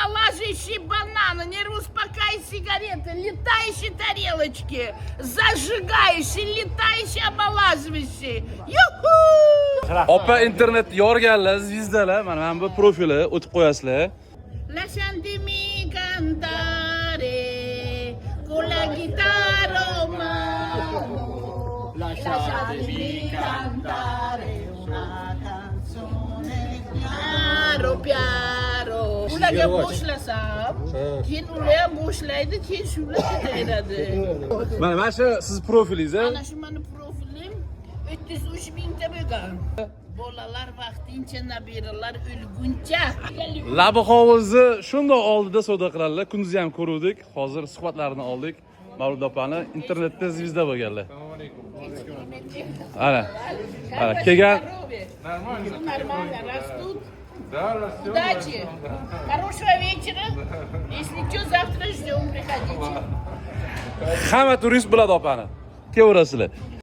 омолаживающие бананы, нервоуспокаивающие сигареты, летающие тарелочки, зажигающие, летающие, омолаживающие. Юху! Opa internet yorganlar, zvizdalar, mana bu profili o'tib qo'yasizlar. Lasciatemi cantare con la chitarra mano. Lasciatemi cantare una canzone piaro piaro. Ularga boshlasam, keyin ular ham boshlaydi, keyin shular ketaveradi. Mana shu siz profilingiz, a? Ana shu meni profilim 303 mingta bo'lgan. Bolalar vaqtincha, nabiralar o'lguncha. Labi hovuzi shundoq oldida savdo qiladilar. Kunduzi ham ko'ruvdik. Hozir suhbatlarini oldik. Mavlud opani internetda zvizda bo'lganlar. Ana. Ana kelgan. Нормально растут. Удачи. Хорошего вечера. Если что, завтра ждем, приходите. Hamma turist biladi opani. Kelaverasizlar.